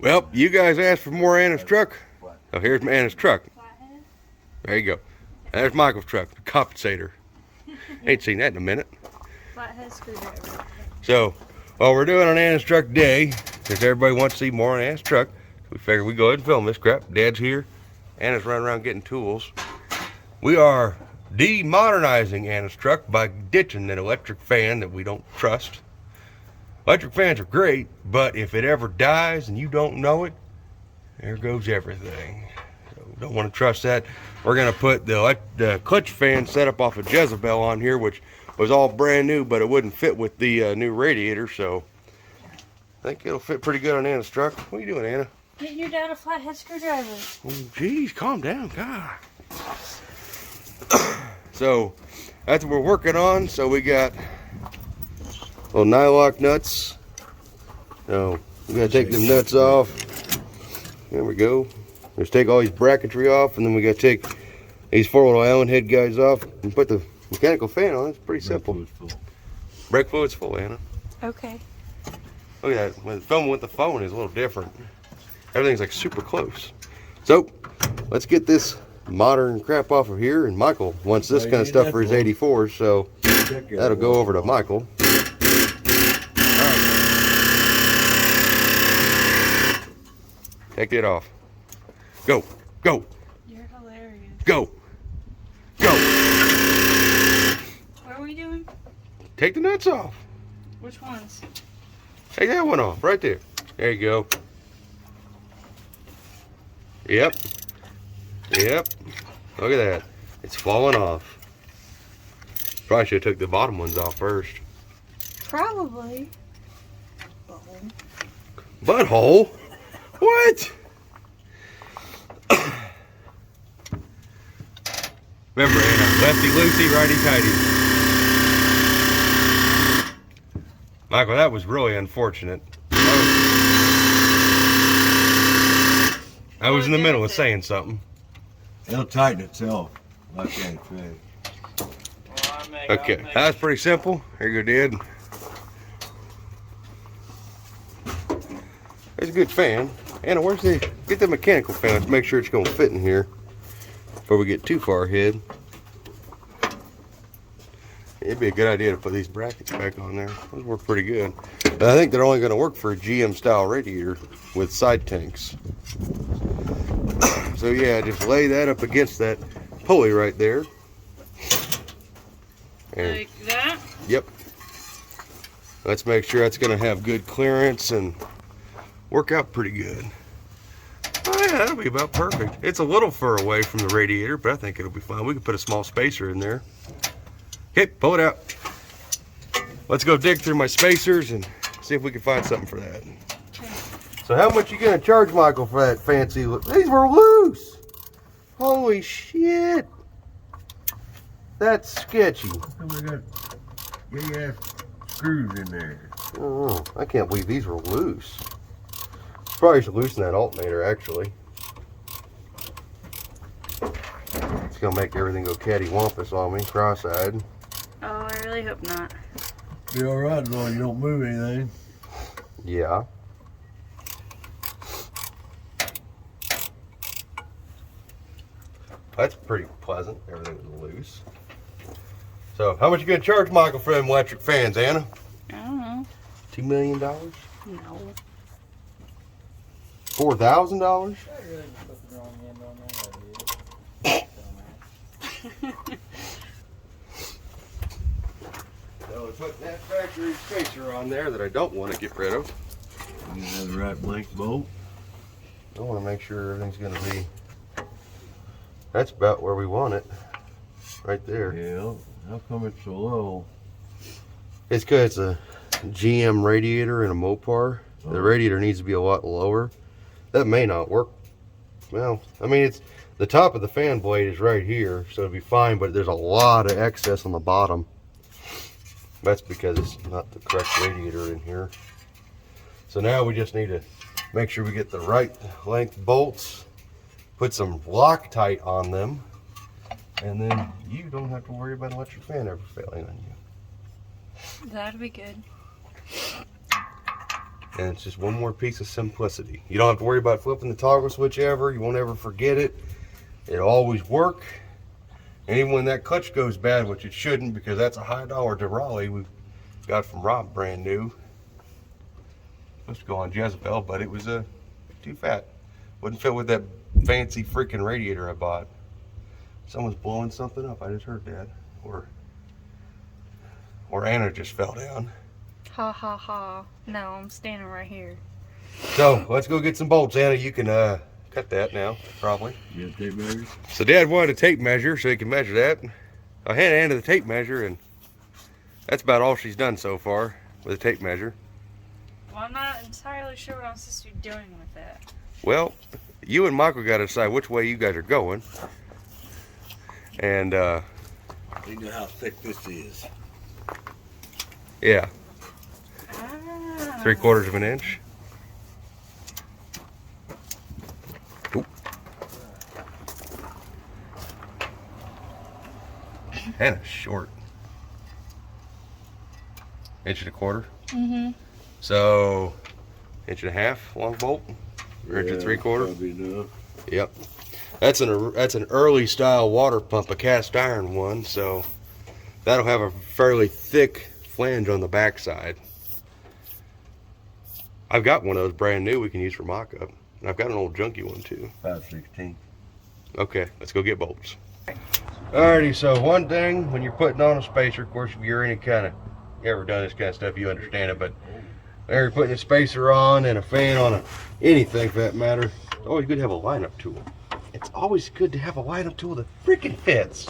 Well, you guys asked for more Anna's truck. Oh, here's Anna's truck. There you go. There's Michael's truck, the compensator. Ain't seen that in a minute. Flathead screwdriver. So, while we're doing an Anna's truck day, because everybody wants to see more on Anna's truck, we figured we'd go ahead and film this crap. Dad's here. Anna's running around getting tools. We are de-modernizing Anna's truck by ditching an electric fan that we don't trust. Electric fans are great, but if it ever dies and you don't know it, there goes everything. So don't want to trust that. We're going to put the clutch fan setup off of Jezebel on here, which was all brand new, but it wouldn't fit with the new radiator, so I think it'll fit pretty good on Anna's truck. What are you doing, Anna? Getting your dad a flathead screwdriver. Oh, geez, calm down, God. So that's what we're working on. So we got little nylock nuts. So we gotta take the nuts off. There we go. Just take all these bracketry off, and then we gotta take these four little Allen head guys off and put the mechanical fan on. It's pretty simple. Brake fluid's full, Anna. Okay. Look at that. When filming with the phone is a little different. Everything's like super close. So let's get this modern crap off of here, and Michael wants this kind of stuff for his 84s, so that'll go over to Michael. Alright. Take it off. Go. Go. You're hilarious. Go. Go. What are we doing? Take the nuts off. Which ones? Take that one off right there. There you go. Yep. Yep. Look at that. It's falling off. Probably should have took the bottom ones off first. Probably. Butthole? What? Remember, Anna, lefty loosey, righty tighty. Michael, that was really unfortunate. I was in the middle of saying something. It'll tighten itself like that thing. Okay, that's pretty simple. Here you go, Dad. There's a good fan. Anna, where's the... Get the mechanical fan. Let's make sure it's going to fit in here before we get too far ahead. It'd be a good idea to put these brackets back on there. Those work pretty good. But I think they're only going to work for a GM style radiator with side tanks. So yeah, just lay that up against that pulley right there. And, like that? yep. Let's make sure that's going to have good clearance and work out pretty good. Oh yeah, that'll be about perfect. It's a little fur away from the radiator, but I think it'll be fine. We can put a small spacer in there. Okay, pull it out. Let's go dig through my spacers and see if we can find something for that. Okay. So how much you gonna charge Michael for that fancy look? These were loose. Holy shit. That's sketchy. We got big ass screws in there. Oh, I can't believe these were loose. Probably should loosen that alternator actually. It's gonna make everything go cattywampus on me, cross-eyed. Oh, I really hope not. Be alright as long as you don't move anything. Yeah. That's pretty pleasant. Everything was loose. So, how much you gonna charge Michael for them electric fans, Anna? I don't know. $2 million? No. $4,000? So, put that factory spacer on there that I don't want to get rid of. You have the right blank bolt. I want to make sure everything's gonna be. That's about where we want it. Right there. Yeah. How come it's so low? It's because it's a GM radiator and a Mopar. The radiator needs to be a lot lower. That may not work. Well, I mean, it's the top of the fan blade is right here, so it'll be fine, but there's a lot of excess on the bottom. That's because it's not the correct radiator in here. So now we just need to make sure we get the right length bolts, put some Loctite on them, and then you don't have to worry about an electric fan ever failing on you. That'd be good. And it's just one more piece of simplicity. You don't have to worry about flipping the toggle switch ever. You won't ever forget it. It'll always work. And even when that clutch goes bad, which it shouldn't, because that's a high dollar Durali we got from Rob, brand new. Supposed to go on Jezebel, but it was too fat. Wouldn't fit with that fancy freaking radiator I bought. Someone's blowing something up. I just heard that. Or Anna just fell down. Ha ha ha. No, I'm standing right here. So let's go get some bolts. Anna, you can cut that now, probably. You have tape measure? So Dad wanted a tape measure so he can measure that. I handed Anna the tape measure, and that's about all she's done so far with a tape measure. Well, I'm not entirely sure what I'm supposed to be doing with that. Well, you and Michael got to decide which way you guys are going. And You know how thick this is. yeah, Ah. 3/4 of an inch. Oop. Anna's short. 1.25 inches. Mm-hmm. So 1.5 inch long bolt, or 1 3/4. Probably enough. Yep. That's an early style water pump, a cast iron one, so that'll have a fairly thick flange on the backside. I've got one of those brand new we can use for mock-up. And I've got an old junky one too. 5/16. Okay, let's go get bolts. Alrighty, so one thing when you're putting on a spacer, of course, if you're any kind of, you ever done this kind of stuff, you understand it, but when you're putting a spacer on and a fan on anything for that matter, it's always good to have a lineup tool. It's always good to have a lineup tool that freaking fits.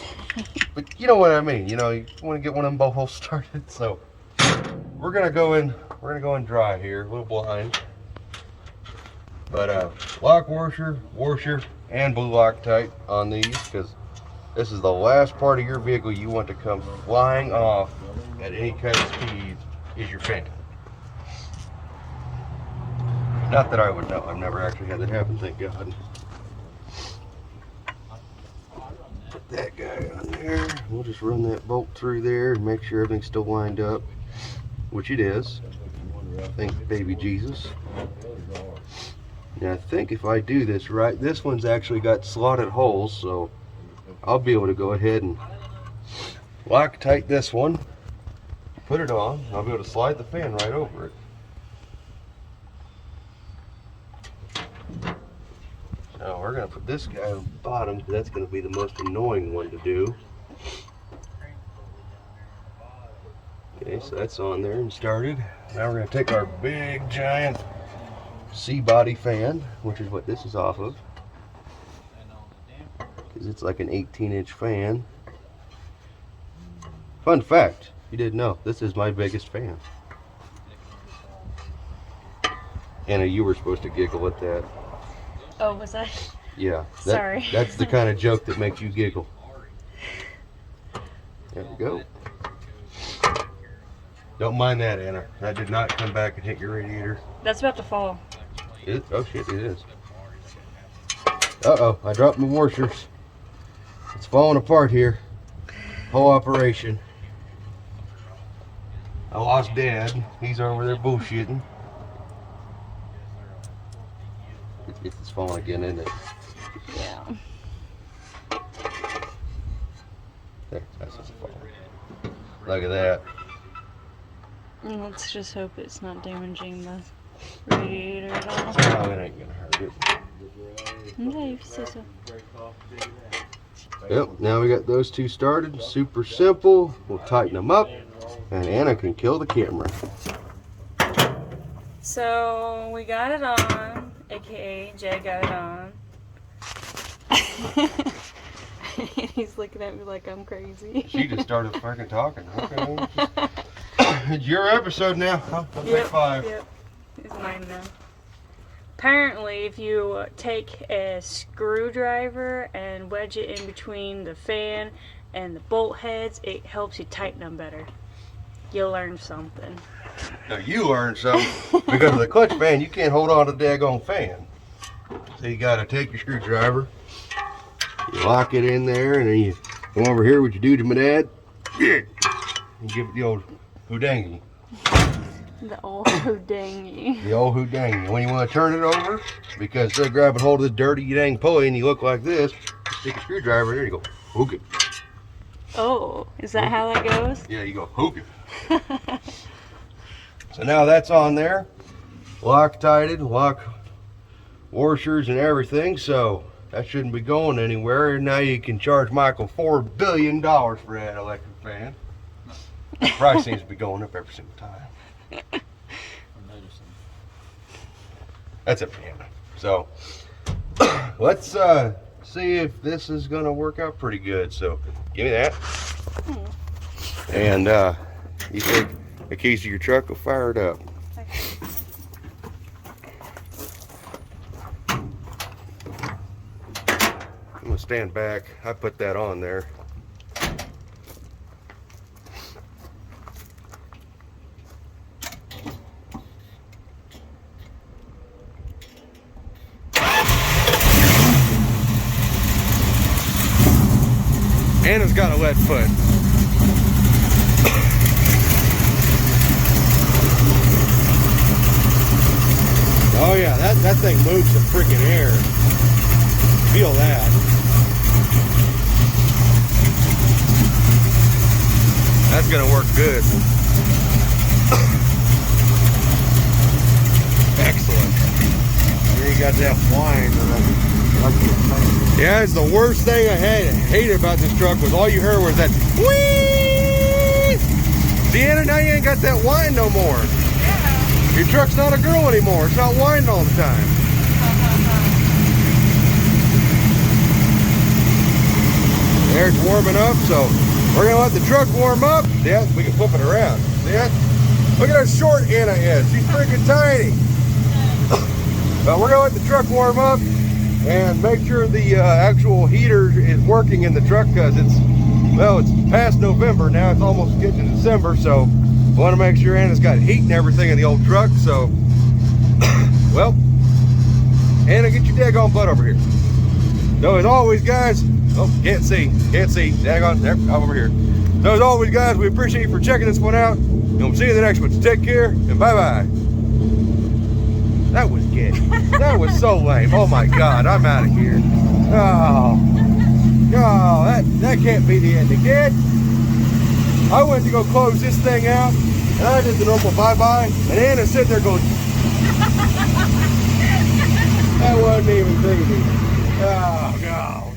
But you know what I mean, you know, you want to get one of them both holes started. So we're gonna go in dry here, a little blind. But lock washer, and blue Loctite on these, because this is the last part of your vehicle you want to come flying off at any kind of speed is your fan. Not that I would know. I've never actually had that happen, thank God. Put that guy on there. We'll just run that bolt through there and make sure everything's still lined up, which it is. Thank baby Jesus. Now I think if I do this right, this one's actually got slotted holes, so I'll be able to go ahead and Loctite this one, put it on. I'll be able to slide the fan right over it. So we're going to put this guy on the bottom, because that's going to be the most annoying one to do. Okay, so that's on there and started. Now we're going to take our big giant C-body fan, which is what this is off of, because it's like an 18-inch fan. Fun fact, you didn't know, this is my biggest fan. Anna, you were supposed to giggle at that. Oh, was I? Yeah. Sorry. That's the kind of joke that makes you giggle. There we go. Don't mind that, Anna. That did not come back and hit your radiator. That's about to fall. Oh shit, it is. Uh-oh, I dropped my washers. It's falling apart here. Whole operation. I lost Dad. He's over there bullshitting. It's falling again, isn't it? Yeah. There, that's just falling. Look at that. Let's just hope it's not damaging the radiator at all. Oh, it ain't gonna hurt it. Yeah, you say so. Yep, now we got those two started. Super simple. We'll tighten them up, and Anna can kill the camera. So we got it on, aka Jay got it on. He's looking at me like I'm crazy. She just started fucking talking. Okay. It's your episode now. I'll take 5. Yep. It's mine now. Apparently, if you take a screwdriver and wedge it in between the fan and the bolt heads, it helps you tighten them better. You'll learn something. Now you learned something. Because of the clutch fan, you can't hold on to the daggone fan. So you gotta take your screwdriver, you lock it in there, and then you come over here, what you do to my dad, and give it the old hoodangy. The old dangy. The old hoodangy. When you want to turn it over, because instead of grabbing hold of the dirty dang pulley and you look like this, stick a screwdriver in there and you go, hook it. Oh, is that how that goes? Yeah, you go, hook it. So now that's on there. Loctited, lock washers and everything, so that shouldn't be going anywhere. And now you can charge Michael $4 billion for that electric fan. The price seems to be going up every single time. That's it for him. So let's see if this is gonna work out pretty good. So give me that. And you take the keys to your truck, go fire it up. I'm gonna stand back. I put that on there. Anna's got a lead foot. Oh yeah, that thing moves some freaking air. Feel that. That's gonna work good. Excellent. You got that whine Yeah, it's the worst thing I hated about this truck was all you heard was that whee! Deanna, now you ain't got that whine no more. Yeah. Your truck's not a girl anymore. It's not whining all the time. There, it's warming up, so we're gonna let the truck warm up. Yeah, we can flip it around. See that? Look at how short Anna is. She's freaking tiny. But we're gonna let the truck warm up and make sure the actual heater is working in the truck, because it's past November now. It's almost getting to December, so we want to make sure Anna's got heat and everything in the old truck. So, well, Anna, get your daggone butt over here. So as always, guys, oh, can't see, daggone, there, I'm over here. So as always, guys, we appreciate you for checking this one out, and we'll see you in the next one. So take care, and bye-bye. That was gay. That was so lame. Oh my God, I'm out of here. Oh, that can't be the end. Kid, I went to go close this thing out, and I did the normal bye-bye, and Anna sitting there going, that wasn't even creepy. Oh, God.